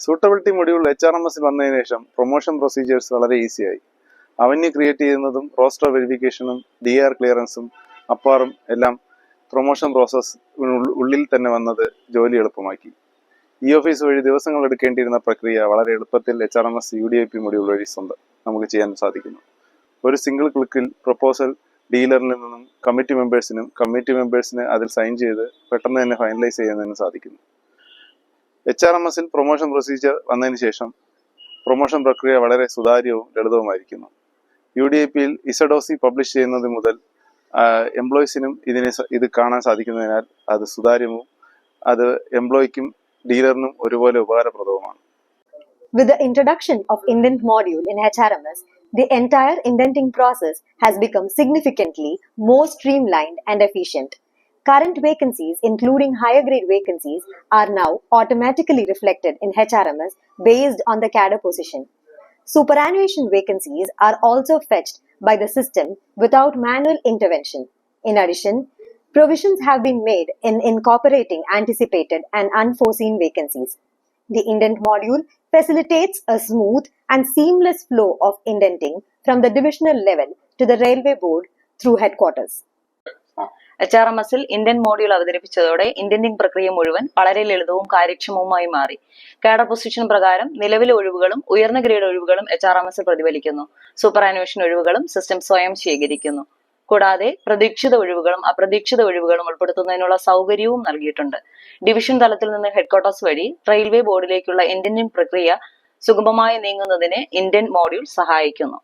Suitability module HRMS വന്നതിന് ശേഷം promotion procedures വളരെ ഈസിയായി. അവന്യൂ ക്രിയേറ്റ് ചെയ്യുന്നതും റോസ്റ്റർ വെരിഫിക്കേഷനും DR ക്ലിയറൻസും അപ്പാറും എല്ലാം പ്രൊമോഷൻ പ്രോസസ് ഉള്ളിൽ തന്നെ വന്നത് ജോലി എളുപ്പമാക്കി. ഓഫീസ് വഴി ദിവസങ്ങൾ എടുക്കേണ്ടിയിരുന്ന പ്രക്രിയ വളരെ എളുപ്പത്തിൽ HRMS UDIP മൊഡ്യൂൾ വഴി നമുക്ക് ചെയ്യാൻ സാധിക്കുന്നു. ഒരു സിംഗിൾ ക്ലിക്കിൽ പ്രൊപ്പോസൽ ഡീലറിൽ നിന്നും കമ്മിറ്റി മെമ്പേഴ്സിന് അതിൽ സൈൻ ചെയ്ത് പെട്ടെന്ന് തന്നെ ഫൈനലൈസ് ചെയ്യുന്നതിന് സാധിക്കുന്നു. HRMSൽ പ്രൊമോഷൻ പ്രൊസീജിയർ വന്നതിന് ശേഷം പ്രൊമോഷൻ പ്രക്രിയ വളരെ സുതാര്യവും ലളിതവുമായിരിക്കുന്നു. UDIPയിൽ ZOC പബ്ലിഷ് ചെയ്യുന്നത് മുതൽ എംപ്ലോയീസിനും ഇത് കാണാൻ സാധിക്കുന്നതിനാൽ അത് സുതാര്യവും അത് എംപ്ലോയിക്കും ഡീലറിനും ഒരുപോലെ ഉപകാരപ്രദവുമാണ്. With the introduction of indent module in HRMS, the entire indenting process has become significantly more streamlined and efficient. Current vacancies, including higher grade vacancies, are now automatically reflected in HRMS based on the cadre position. Superannuation vacancies are also fetched by the system without manual intervention. In addition, provisions have been made in incorporating anticipated and unforeseen vacancies. The indent module facilitates a smooth and seamless flow of indenting from the divisional level to the railway board through headquarters. HRMSൽ indent module അവതരിപ്പിച്ചതോടെ indenting പ്രക്രിയ മുഴുവൻ വളരെ ലളിതവും കാര്യക്ഷമവുമായി മാറി. Cadre position പ്രകാരം നിലവിലെ ഒഴിവുകളും ഉയർന്ന ഗ്രേഡ് ഒഴിവുകളും HRMSൽ പ്രതിഫലിക്കുന്നു. സൂപ്പറാനുവേഷൻ ഒഴിവുകളും സിസ്റ്റം സ്വയം ശേഖരിക്കുന്നു. കൂടാതെ പ്രതീക്ഷിത ഒഴിവുകളും അപ്രതീക്ഷിത ഒഴിവുകളും ഉൾപ്പെടുത്തുന്നതിനുള്ള സൗകര്യവും നൽകിയിട്ടുണ്ട്. ഡിവിഷൻ തലത്തിൽ നിന്ന് ഹെഡ്ക്വാർട്ടേഴ്സ് വഴി റെയിൽവേ ബോർഡിലേക്കുള്ള ഇൻഡന്റിംഗ് പ്രക്രിയ സുഗമമായി നീങ്ങുന്നതിന് ഇൻഡന്റ് മോഡ്യൂൾ സഹായിക്കുന്നു.